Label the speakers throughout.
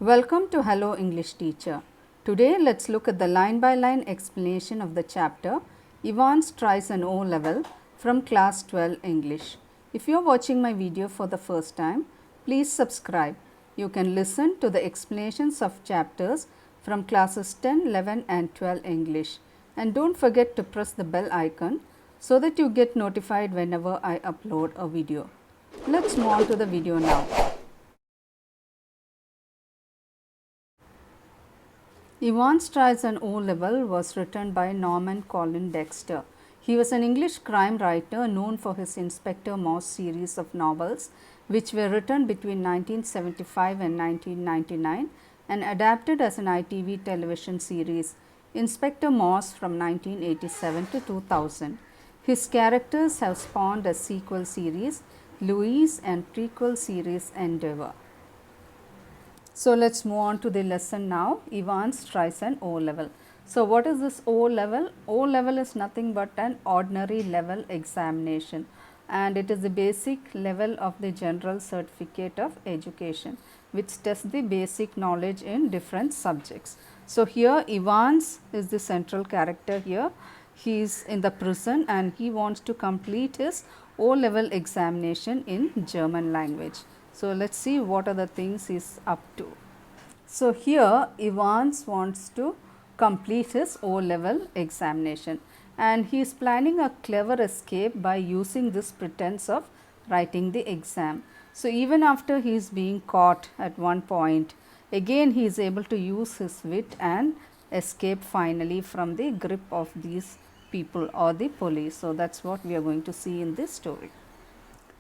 Speaker 1: Welcome to Hello English Teacher. Today let's look at the line by line explanation of the chapter Evans tries an O level from class 12 English. If you are watching my video for the first time, please subscribe. You can listen to the explanations of chapters from classes 10, 11 and 12 English. And don't forget to press the bell icon so that you get notified whenever I upload a video. Let's move on to the video now. Evans Tries an O Level was written by Norman Colin Dexter. He was an English crime writer known for his Inspector Morse series of novels, which were written between 1975 and 1999 and adapted as an ITV television series, Inspector Morse from 1987 to 2000. His characters have spawned a sequel series, Louise, and prequel series, Endeavour. So, let us move on to the lesson now. Evans tries an O level. So, what is this O level? O level is nothing but an ordinary level examination, and it is the basic level of the general certificate of education, which tests the basic knowledge in different subjects. So, here Evans is the central character here. He is in the prison and he wants to complete his O level examination in German language. So, let us see what are the things he is up to. So, here Evans wants to complete his O level examination and he is planning a clever escape by using this pretense of writing the exam. So, even after he is being caught at one point, again he is able to use his wit and escape finally from the grip of these people or the police. So, that is what we are going to see in this story.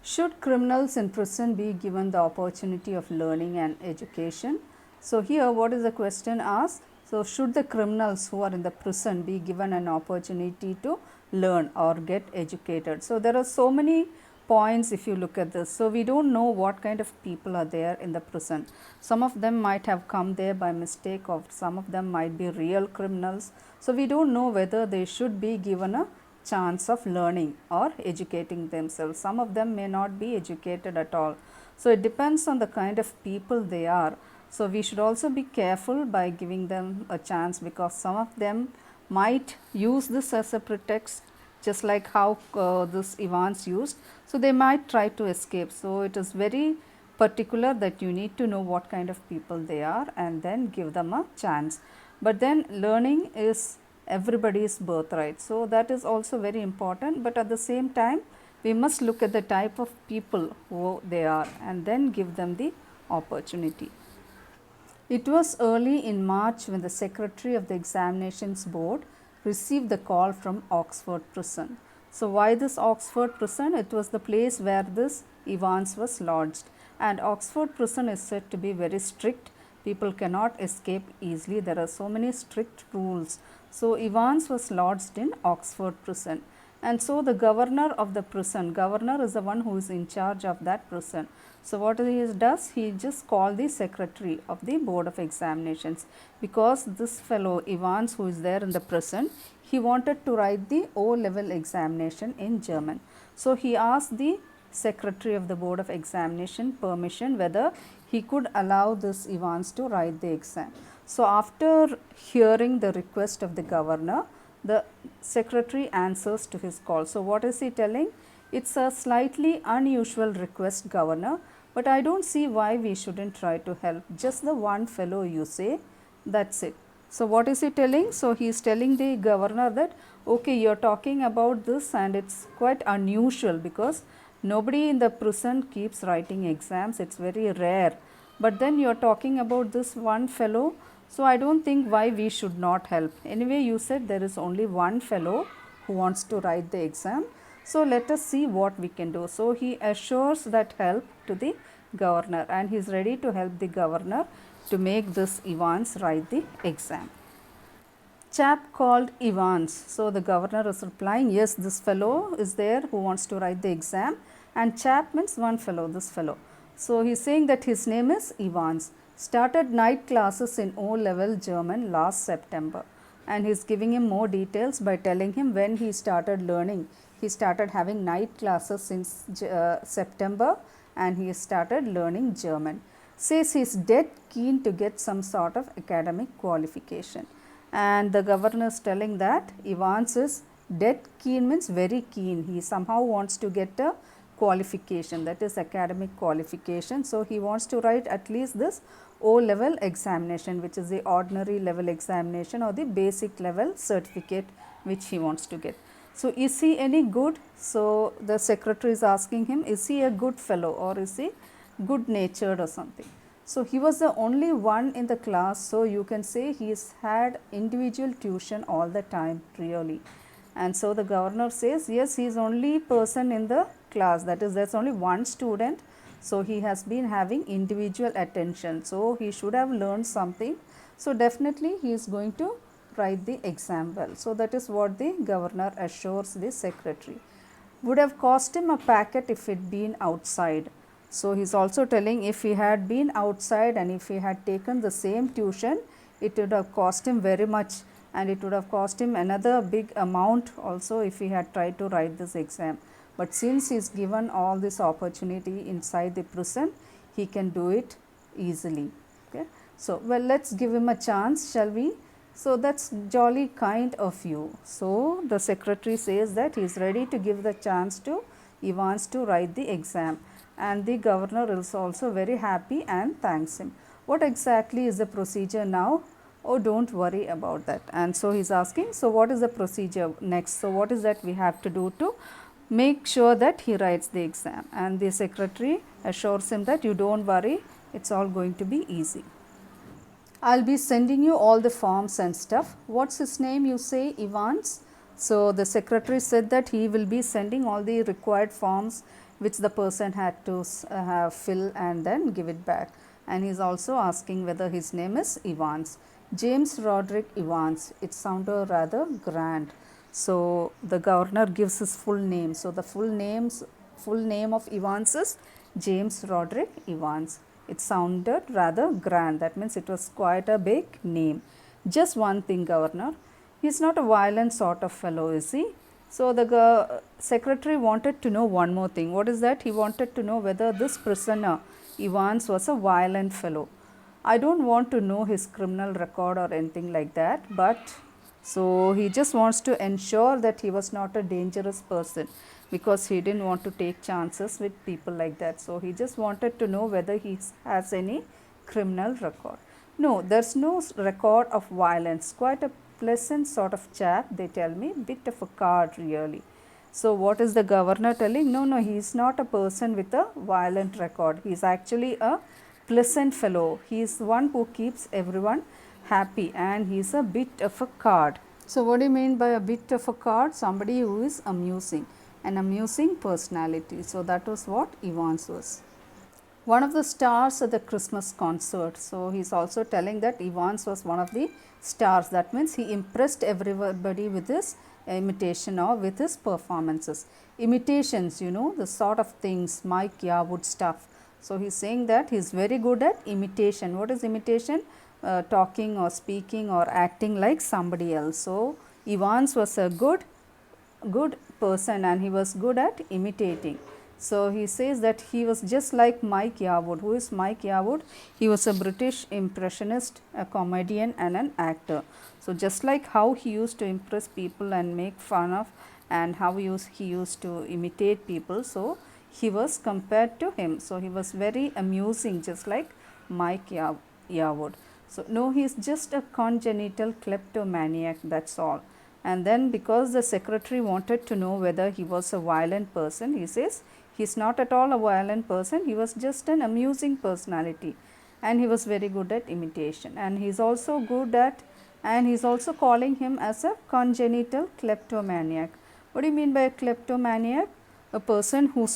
Speaker 1: Should criminals in prison be given the opportunity of learning and education? So, here what is the question asked? So, should the criminals who are in the prison be given an opportunity to learn or get educated? So, there are so many points if you look at this. So, we do not know what kind of people are there in the prison. Some of them might have come there by mistake, or some of them might be real criminals. So, we do not know whether they should be given a chance of learning or educating themselves. Some of them may not be educated at all. So, it depends on the kind of people they are. So, we should also be careful by giving them a chance, because some of them might use this as a pretext, just like how this Evans used. So, they might try to escape. So, it is very particular that you need to know what kind of people they are and then give them a chance. But then learning is everybody's birthright. So, that is also very important, but at the same time we must look at the type of people who they are and then give them the opportunity. It was early in March when the secretary of the examinations board received the call from Oxford prison. So, why this Oxford prison? It was the place where this Evans was lodged, and Oxford prison is said to be very strict. People cannot escape easily. There are so many strict rules. So, Evans was lodged in Oxford prison, and so the governor of the prison, governor is the one who is in charge of that prison. So, what he does, he just called the secretary of the board of examinations, because this fellow Evans, who is there in the prison, he wanted to write the O level examination in German. So, he asked the secretary of the board of examination permission whether he could allow this Evans to write the exam. So, after hearing the request of the governor, the secretary answers to his call. So, what is he telling? It's a slightly unusual request, governor, but I don't see why we shouldn't try to help. Just the one fellow you say, that's it. So, what is he telling? So, he is telling the governor that, okay, you are talking about this and it's quite unusual, because nobody in the prison keeps writing exams. It's very rare. But then you are talking about this one fellow. So, I don't think why we should not help. Anyway, you said there is only one fellow who wants to write the exam. So, let us see what we can do. So, he assures that help to the governor, and he is ready to help the governor to make this Evans write the exam. Chap called Evans. So, the governor is replying, yes, this fellow is there who wants to write the exam, and chap means one fellow, this fellow. So, he is saying that his name is Evans. Started night classes in O level German last September, and he is giving him more details by telling him when he started learning. He started having night classes since September, and he started learning German. says he is dead keen to get some sort of academic qualification. And the governor is telling that Evans is dead keen means very keen. He somehow wants to get a qualification, that is academic qualification. So, he wants to write at least this O level examination, which is the ordinary level examination or the basic level certificate which he wants to get. So, is he any good? So, the secretary is asking him, is he a good fellow or is he good natured or something? So, he was the only one in the class. So, you can say he's had individual tuition all the time really. And so, the governor says, yes, he is only person in the class, that is there is only one student. So, he has been having individual attention. So, he should have learned something. So, definitely he is going to write the exam well. So, that is what the governor assures the secretary. Would have cost him a packet if it been outside. So, he is also telling if he had been outside and if he had taken the same tuition, it would have cost him very much, and it would have cost him another big amount also if he had tried to write this exam. But since he is given all this opportunity inside the prison, he can do it easily. Okay. So, well, let us give him a chance, shall we? So, that is jolly kind of you. So, the secretary says that he is ready to give the chance to Evans to write the exam, and the governor is also very happy and thanks him. What exactly is the procedure now? Oh, don't worry about that. And so, he is asking, so what is the procedure next? So, what is that we have to do to make sure that he writes the exam? And the secretary assures him that you don't worry, it's all going to be easy. I'll be sending you all the forms and stuff. What's his name? You say Evans. So, the secretary said that he will be sending all the required forms which the person had to fill and then give it back. And he is also asking whether his name is Evans. James Roderick Evans. It sounded rather grand. So, the governor gives his full name. So, the full name of Evans is James Roderick Evans. It sounded rather grand. That means it was quite a big name. Just one thing, governor. He is not a violent sort of fellow, is he? So, the secretary wanted to know one more thing. What is that? He wanted to know whether this prisoner Evans was a violent fellow. I don't want to know his criminal record or anything like that, but so he just wants to ensure that he was not a dangerous person, because he didn't want to take chances with people like that. So, he just wanted to know whether he has any criminal record. No, there is no record of violence. Quite a pleasant sort of chap, they tell me, bit of a card really. So, what is the governor telling? No, he is not a person with a violent record. He is actually a pleasant fellow. He is one who keeps everyone happy, and he is a bit of a card. So, what do you mean by a bit of a card? Somebody who is amusing, an amusing personality. So, that was what Evans was. One of the stars at the Christmas concert. So, he is also telling that Evans was one of the stars. That means he impressed everybody with his imitation or with his performances. Imitations, you know, the sort of things, Mike Yarwood stuff. So, he is saying that he is very good at imitation. What is imitation? Talking or speaking or acting like somebody else. So, Evans was a good person and he was good at imitating. So, he says that he was just like Mike Yarwood. Who is Mike Yarwood? He was a British impressionist, a comedian and an actor. So, just like how he used to impress people and make fun of, and how he used to imitate people. So, he was compared to him. So, he was very amusing, just like Mike Yarwood. So, no, he is just a congenital kleptomaniac, that is all. And then because the secretary wanted to know whether he was a violent person, he says he is not at all a violent person, he was just an amusing personality, and he was very good at imitation, and he is also good at, and he is also calling him as a congenital kleptomaniac. What do you mean by a kleptomaniac? A person who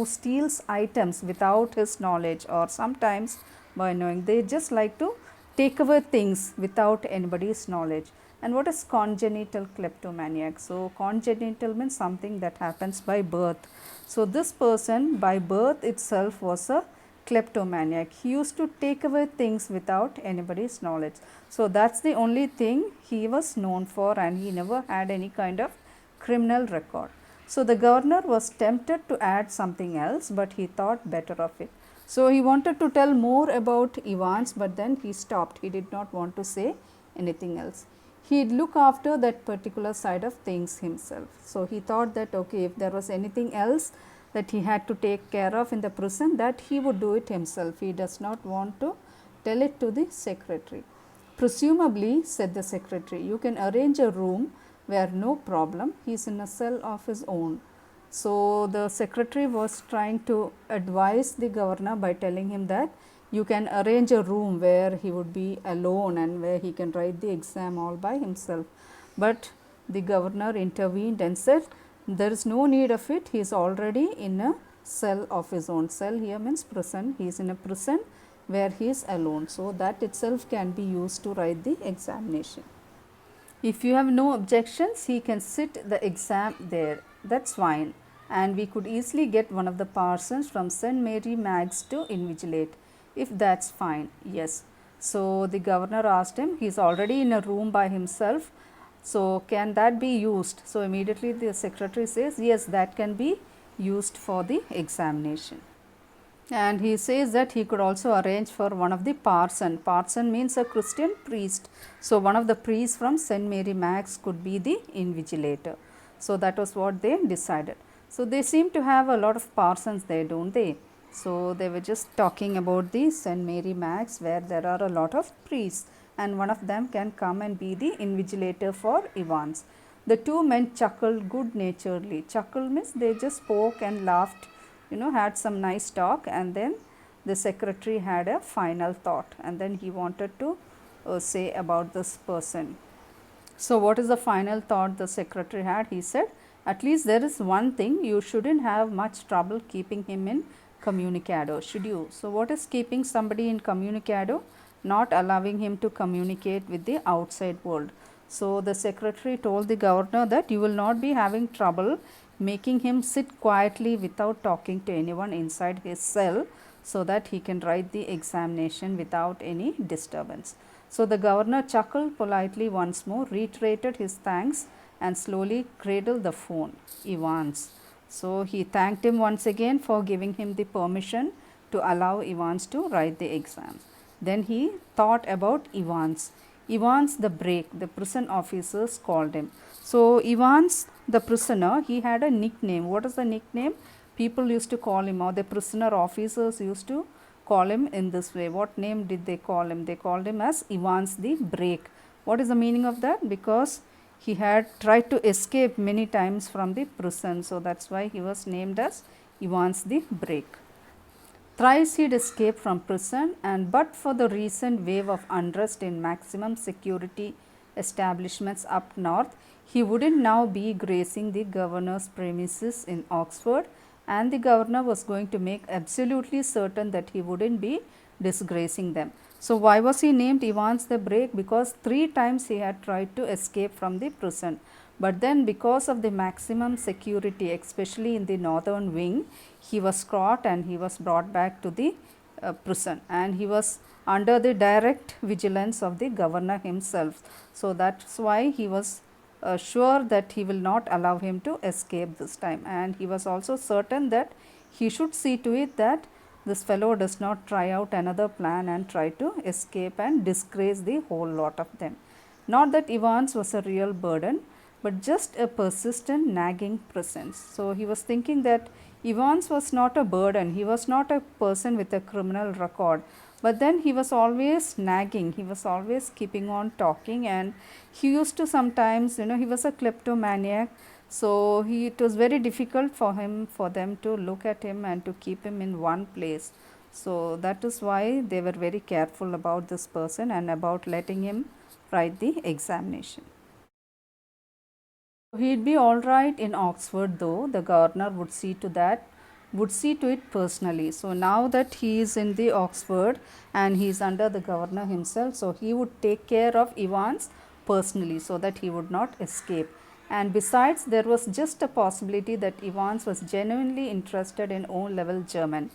Speaker 1: steals items without his knowledge, or sometimes by knowing. They just like to take away things without anybody's knowledge. And what is congenital kleptomaniac? So, congenital means something that happens by birth. So, this person by birth itself was a kleptomaniac. He used to take away things without anybody's knowledge. So, that is the only thing he was known for, and he never had any kind of criminal record. So, the governor was tempted to add something else, but he thought better of it. So, he wanted to tell more about Evans, but then he stopped. He did not want to say anything else. He'd look after that particular side of things himself. So, he thought that okay, if there was anything else that he had to take care of in the prison, that he would do it himself. He does not want to tell it to the secretary. Presumably, said the secretary, you can arrange a room where no problem, he is in a cell of his own. So, the secretary was trying to advise the governor by telling him that you can arrange a room where he would be alone and where he can write the exam all by himself. But the governor intervened and said there is no need of it, he is already in a cell of his own. Cell here means prison, he is in a prison where he is alone. So, that itself can be used to write the examination. If you have no objections, he can sit the exam there, that is fine, and we could easily get one of the parsons from St. Mary Mag's to invigilate, if that is fine. Yes. So, the governor asked him, he is already in a room by himself, so can that be used? So, immediately the secretary says, yes, that can be used for the examination. And he says that he could also arrange for one of the parson. Parson means a Christian priest. So, one of the priests from St. Mary Mag's could be the invigilator. So, that was what they decided. So, they seem to have a lot of parsons there, don't they? So, they were just talking about the St. Mary Mag's where there are a lot of priests, and one of them can come and be the invigilator for Evans. The two men chuckled good naturedly. Chuckle means they just spoke and laughed, had some nice talk, and then the secretary had a final thought, and then he wanted to say about this person. So, what is the final thought the secretary had? He said, at least there is one thing, you shouldn't have much trouble keeping him in communicado, should you? So, what is keeping somebody in communicado? Not allowing him to communicate with the outside world. So, the secretary told the governor that you will not be having trouble making him sit quietly without talking to anyone inside his cell, so that he can write the examination without any disturbance. So, the governor chuckled politely once more, reiterated his thanks, and slowly cradled the phone. Evans. So, he thanked him once again for giving him the permission to allow Evans to write the exam. Then he thought about Evans. Evans the Break, the prison officers called him. So, Evans the prisoner, he had a nickname. What is the nickname? People used to call him, or the prisoner officers used to call him in this way. What name did they call him? They called him as Evans the Break. What is the meaning of that? Because he had tried to escape many times from the prison. So, that is why he was named as Evans the Break. Thrice he had escaped from prison, and but for the recent wave of unrest in maximum security establishments up north, he wouldn't now be gracing the governor's premises in Oxford, and the governor was going to make absolutely certain that he wouldn't be disgracing them. So, why was he named Evans the Break? Because 3 times he had tried to escape from the prison. But then because of the maximum security, especially in the northern wing, he was caught and he was brought back to the prison, and he was under the direct vigilance of the governor himself. So, that is why he was sure that he will not allow him to escape this time, and he was also certain that he should see to it that this fellow does not try out another plan and try to escape and disgrace the whole lot of them. Not that Evans was a real burden, but just a persistent nagging presence. So, he was thinking that Evans was not a burden, he was not a person with a criminal record, but then he was always nagging, he was always keeping on talking, and he used to sometimes, he was a kleptomaniac. So, it was very difficult for them to look at him and to keep him in one place. So, that is why they were very careful about this person and about letting him write the examination. He'd be all right in Oxford, though the governor would see to it personally. So, now that he is in the Oxford and he is under the governor himself, so he would take care of Evans personally so that he would not escape. And besides, there was just a possibility that Evans was genuinely interested in O-level German,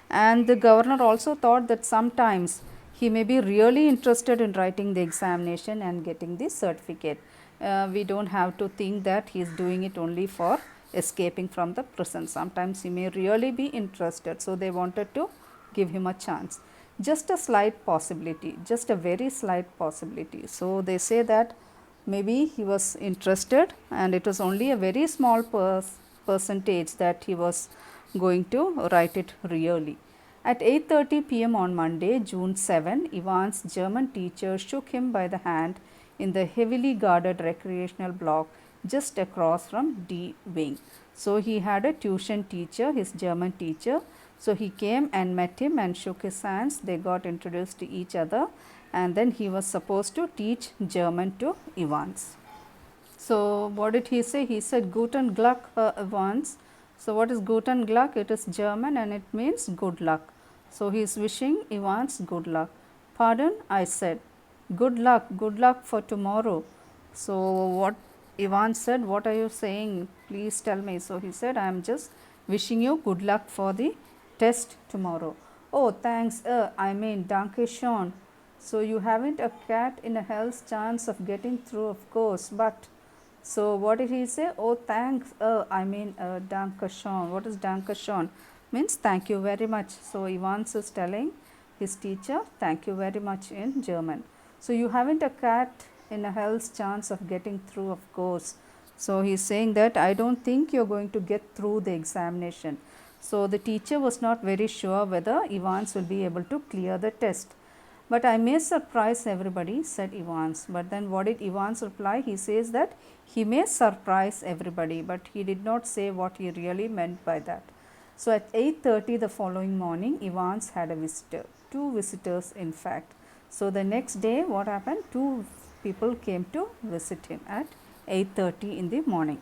Speaker 1: and the governor also thought that sometimes he may be really interested in writing the examination and getting the certificate. We don't have to think that he is doing it only for escaping from the prison. Sometimes he may really be interested. So, they wanted to give him a chance. Just a slight possibility, just a very slight possibility. So, they say that maybe he was interested and it was only a very small percentage that he was going to write it really. At 8:30 p.m. on Monday, June 7, Ivan's German teacher shook him by the hand in the heavily guarded recreational block just across from D wing. So, he had a tuition teacher, his German teacher. So, he came and met him and shook his hands. They got introduced to each other and then he was supposed to teach German to Ivans. So, what did he say? He said Guten Glück, Ivans. So, what is Guten Glück? It is German and it means good luck. So, he is wishing Ivans good luck. Pardon, I said. Good luck for tomorrow. So, what Ivan said, what are you saying? Please tell me. So, he said, I am just wishing you good luck for the test tomorrow. Oh, thanks. I mean, danke schön. So, you haven't a cat in a hell's chance of getting through, of course, but. So, what did he say? Oh, thanks. Danke schön. What is danke schön? Means thank you very much. So, Ivans is telling his teacher, thank you very much in German. So, you haven't a cat in a hell's chance of getting through, of course. So, he is saying that I don't think you are going to get through the examination. So, the teacher was not very sure whether Ivans will be able to clear the test. But I may surprise everybody, said Ivans. But then what did Ivans reply? He says that he may surprise everybody, but he did not say what he really meant by that. So at 8:30 the following morning, Ivans had a visitor, 2 visitors in fact. So the next day what happened? 2 people came to visit him at 8:30 in the morning.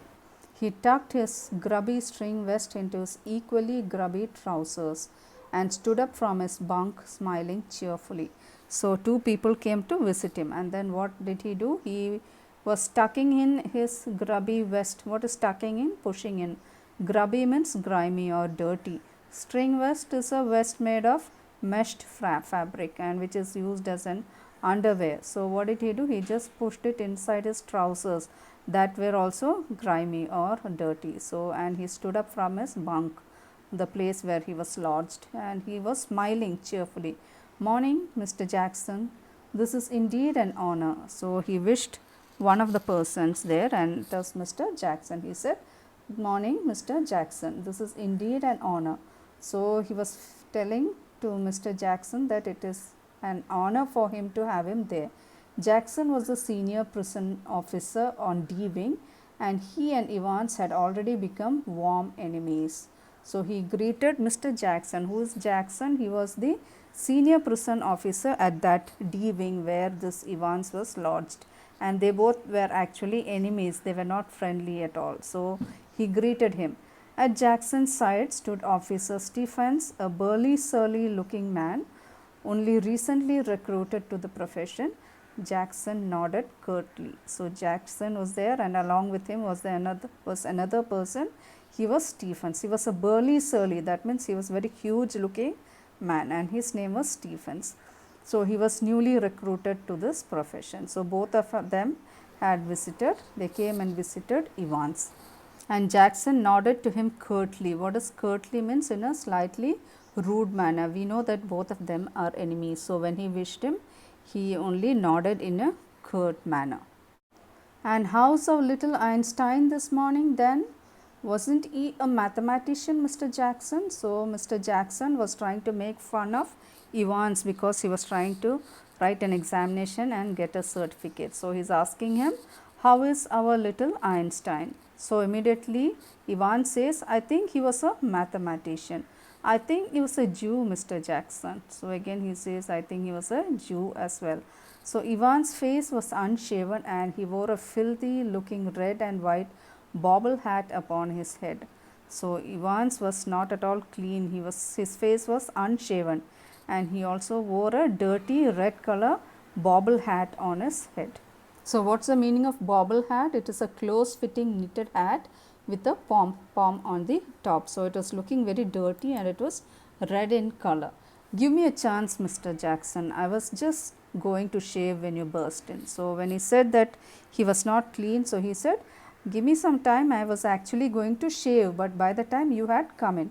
Speaker 1: He tucked his grubby string vest into his equally grubby trousers and stood up from his bunk smiling cheerfully. So 2 people came to visit him and then what did he do? He was tucking in his grubby vest. What is tucking in? Pushing in. Grubby means grimy or dirty. String vest is a vest made of meshed fabric and which is used as an underwear. So what did he do? He just pushed it inside his trousers that were also grimy or dirty. So and he stood up from his bunk, the place where he was lodged, and he was smiling cheerfully. Morning, Mr. Jackson. This is indeed an honor. So he wished one of the persons there and it was Mr. Jackson. He said, good morning, Mr. Jackson. This is indeed an honor. So he was telling to Mr. Jackson that it is an honor for him to have him there. Jackson was the senior prison officer on D wing and he and Ivans had already become warm enemies. So he greeted Mr. Jackson. Who is Jackson? He was the senior prison officer at that D wing where this Ivans was lodged, and they both were actually enemies. They were not friendly at all. So he greeted him. At Jackson's side stood Officer Stephens, a burly, surly looking man, only recently recruited to the profession. Jackson nodded curtly. So Jackson was there and along with him was another person. He was Stephens. He was a burly, surly, that means he was very huge looking man and his name was Stephens. So he was newly recruited to this profession. So both of them had visited, they came and visited Ivans. And Jackson nodded to him curtly. What does curtly means? In a slightly rude manner. We know that both of them are enemies. So when he wished him, he only nodded in a curt manner. And how's our little Einstein this morning then? Wasn't he a mathematician, Mr. Jackson? So Mr. Jackson was trying to make fun of Ivans because he was trying to write an examination and get a certificate. So he is asking him, how is our little Einstein? So immediately Ivan says, I think he was a mathematician. I think he was a Jew, Mr. Jackson. So again he says, I think he was a Jew as well. So Ivan's face was unshaven and he wore a filthy looking red and white bobble hat upon his head. So Ivans was not at all clean. His face was unshaven and he also wore a dirty red color bobble hat on his head. So what's the meaning of bobble hat? It is a close fitting knitted hat with a pom on the top. So it was looking very dirty and it was red in color. Give me a chance, Mr. Jackson. I was just going to shave when you burst in. So when he said that he was not clean, so he said, give me some time, I was actually going to shave, but by the time you had come in.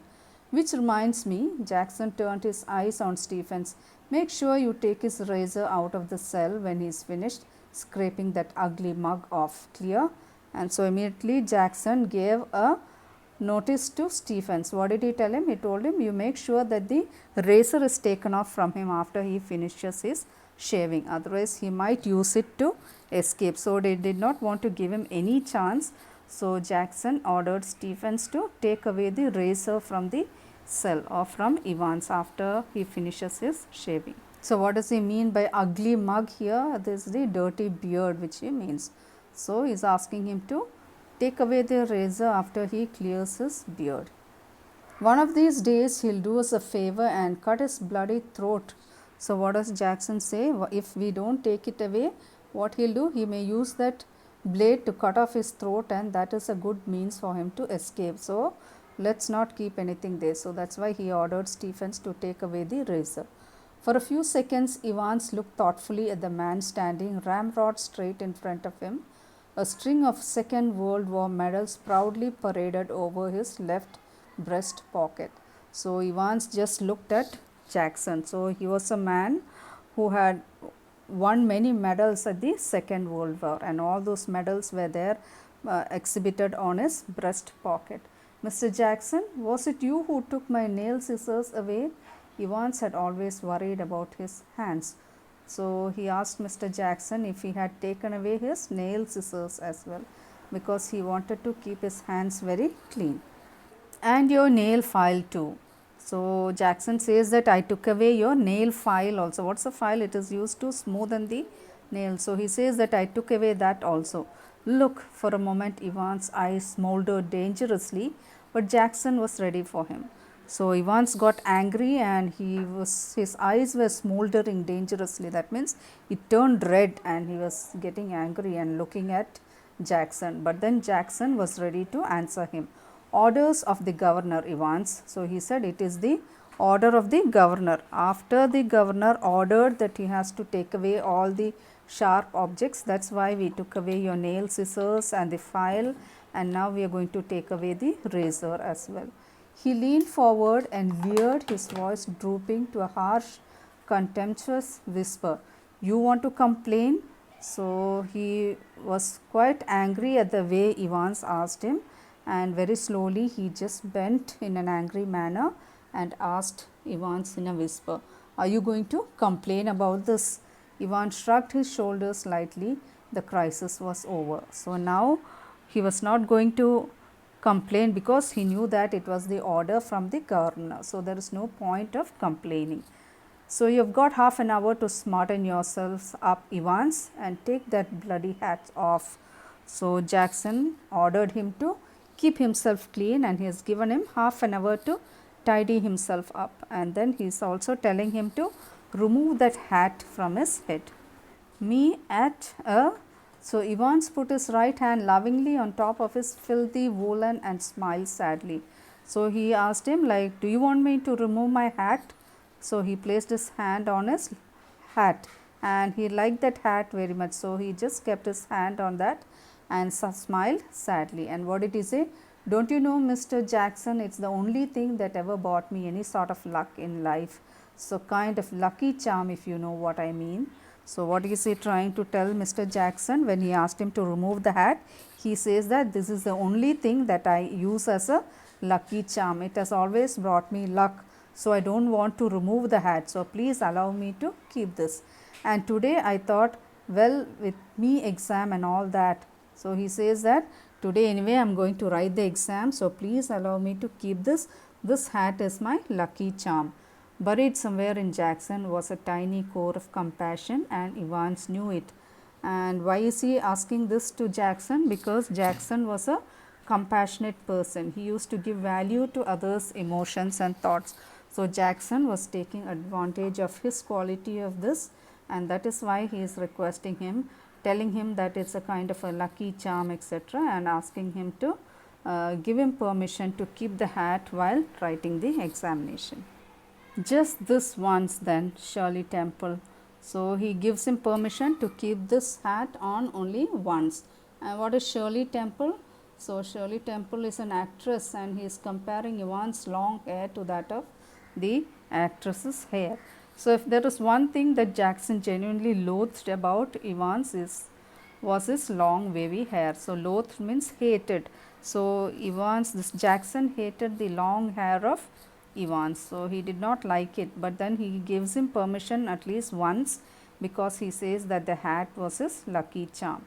Speaker 1: Which reminds me, Jackson turned his eyes on Stephens. Make sure you take his razor out of the cell when he's finished scraping that ugly mug off. Clear? And so immediately Jackson gave a notice to Stephens. What did he tell him? He told him, you make sure that the razor is taken off from him after he finishes his shaving. Otherwise, he might use it to escape. So, they did not want to give him any chance. So, Jackson ordered Stephens to take away the razor from the cell or from Evans after he finishes his shaving. So, what does he mean by ugly mug here? This is the dirty beard which he means. So, he is asking him to take away the razor after he clears his beard. One of these days he'll do us a favor and cut his bloody throat. So, what does Jackson say? If we don't take it away, what he'll do? He may use that blade to cut off his throat, and that is a good means for him to escape. So, let's not keep anything there. So, that's why he ordered Stephens to take away the razor. For a few seconds, Evans looked thoughtfully at the man standing ramrod straight in front of him. A string of Second World War medals proudly paraded over his left breast pocket. So, Evans just looked at Jackson. So, he was a man who had won many medals at the Second World War, and all those medals were there exhibited on his breast pocket. Mr. Jackson, was it you who took my nail scissors away? Evans had always worried about his hands. So, he asked Mr. Jackson if he had taken away his nail scissors as well, because he wanted to keep his hands very clean. And your nail file too. So, Jackson says that I took away your nail file also. What's a file? It is used to smoothen the nail. So, he says that I took away that also. Look, for a moment Evans' eyes smoldered dangerously, but Jackson was ready for him. So, Evans got angry and his eyes were smoldering dangerously. That means he turned red and he was getting angry and looking at Jackson. But then Jackson was ready to answer him. Orders of the governor, Evans. So, he said it is the order of the governor. After the governor ordered that he has to take away all the sharp objects, that is why we took away your nail scissors and the file, and now we are going to take away the razor as well. He leaned forward and leered, his voice drooping to a harsh, contemptuous whisper. You want to complain? So, he was quite angry at the way Evans asked him, and very slowly he just bent in an angry manner and asked Evans in a whisper, are you going to complain about this? Evans shrugged his shoulders slightly. The crisis was over. So, now he was not going to complain because he knew that it was the order from the governor. So, there is no point of complaining. So, you have got half an hour to smarten yourselves up, Evans, and take that bloody hat off. So, Jackson ordered him to keep himself clean, and he has given him half an hour to tidy himself up, and then he is also telling him to remove that hat from his head. Me at a So, Evans put his right hand lovingly on top of his filthy woolen and smiled sadly. So, he asked him like, do you want me to remove my hat? So, he placed his hand on his hat and he liked that hat very much. So, he just kept his hand on that and smiled sadly. And what did he say? Don't you know, Mr. Jackson, it's the only thing that ever brought me any sort of luck in life. So, kind of lucky charm, if you know what I mean. So, what is he trying to tell Mr. Jackson when he asked him to remove the hat? He says that this is the only thing that I use as a lucky charm. It has always brought me luck. So, I don't want to remove the hat. So, please allow me to keep this. And today I thought, well, with me exam and all that. So, he says that today anyway I am going to write the exam. So, please allow me to keep this. This hat is my lucky charm. Buried somewhere in Jackson was a tiny core of compassion, and Evans knew it. And why is he asking this to Jackson? Because Jackson was a compassionate person. He used to give value to others' emotions and thoughts. So, Jackson was taking advantage of his quality of this, and that is why he is requesting him, telling him that it's a kind of a lucky charm, etc., and asking him to give him permission to keep the hat while writing the examination. Just this once then, Shirley Temple. So, he gives him permission to keep this hat on only once. And what is Shirley Temple? So Shirley Temple is an actress and he is comparing Yvonne's long hair to that of the actress's hair. So if there is one thing that Jackson genuinely loathed about Yvonne's was his long wavy hair. So loathed means hated. So this Jackson hated the long hair of Evans. So he did not like it, but then he gives him permission at least once because he says that the hat was his lucky charm.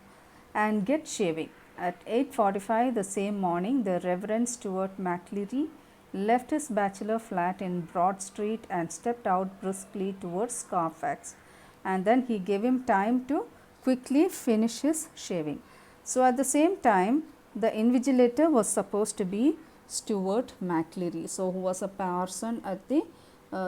Speaker 1: And get shaving. At 8:45 the same morning, the Reverend Stuart McLeary left his bachelor flat in Broad Street and stepped out briskly towards Carfax. And then he gave him time to quickly finish his shaving. So at the same time, the invigilator was supposed to be Stuart McLeary, so who was a parson at the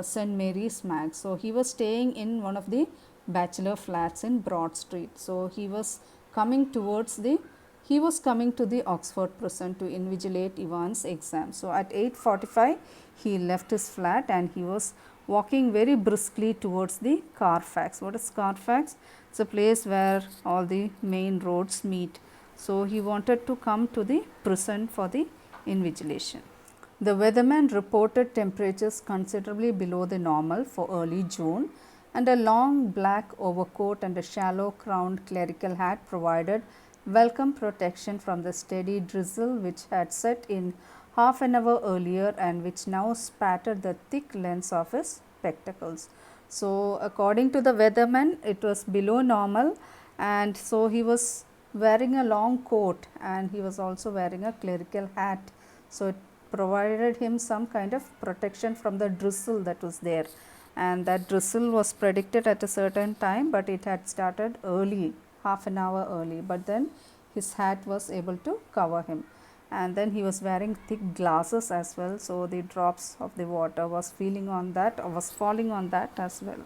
Speaker 1: St. Mary's Mag. So he was staying in one of the bachelor flats in Broad Street. So he was coming to the Oxford prison to invigilate Yvonne's exam. So at 8:45 he left his flat and he was walking very briskly towards the Carfax. What is Carfax? It's a place where all the main roads meet. So he wanted to come to the prison for the invigilation. The weatherman reported temperatures considerably below the normal for early June, and a long black overcoat and a shallow crowned clerical hat provided welcome protection from the steady drizzle which had set in half an hour earlier and which now spattered the thick lens of his spectacles. So according to the weatherman, it was below normal, and so he was wearing a long coat and he was also wearing a clerical hat. So it provided him some kind of protection from the drizzle that was there, and that drizzle was predicted at a certain time, but it had started early, half an hour early, but then his hat was able to cover him. And then he was wearing thick glasses as well, so the drops of the water was falling on that as well.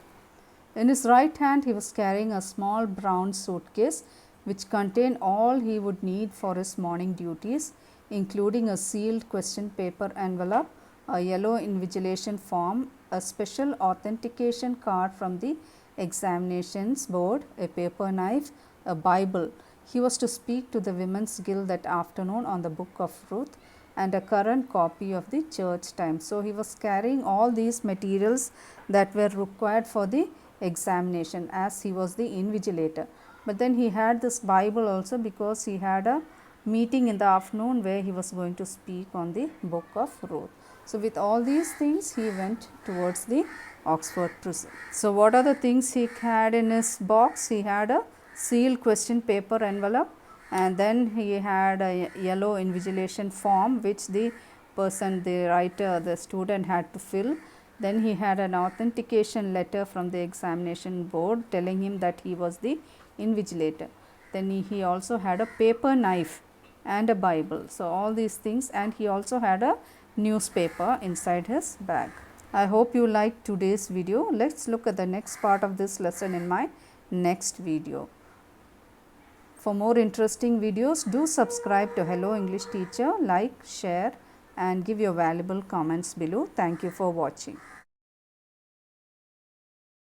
Speaker 1: In his right hand he was carrying a small brown suitcase which contained all he would need for his morning duties, including a sealed question paper envelope, a yellow invigilation form, a special authentication card from the examinations board, a paper knife, a Bible. He was to speak to the Women's Guild that afternoon on the Book of Ruth, and a current copy of the Church Times. So he was carrying all these materials that were required for the examination, as he was the invigilator. But then he had this Bible also because he had a meeting in the afternoon where he was going to speak on the Book of Ruth. So with all these things he went towards the Oxford prison. So what are the things he had in his box? He had a sealed question paper envelope, and then he had a yellow invigilation form which the student had to fill. Then he had an authentication letter from the examination board telling him that he was the invigilator. Then he also had a paper knife and a Bible. So all these things, and he also had a newspaper inside his bag. I hope you liked today's video. Let's look at the next part of this lesson in my next video. For more interesting videos, do subscribe to Hello English Teacher, like, share and give your valuable comments below. Thank you for watching.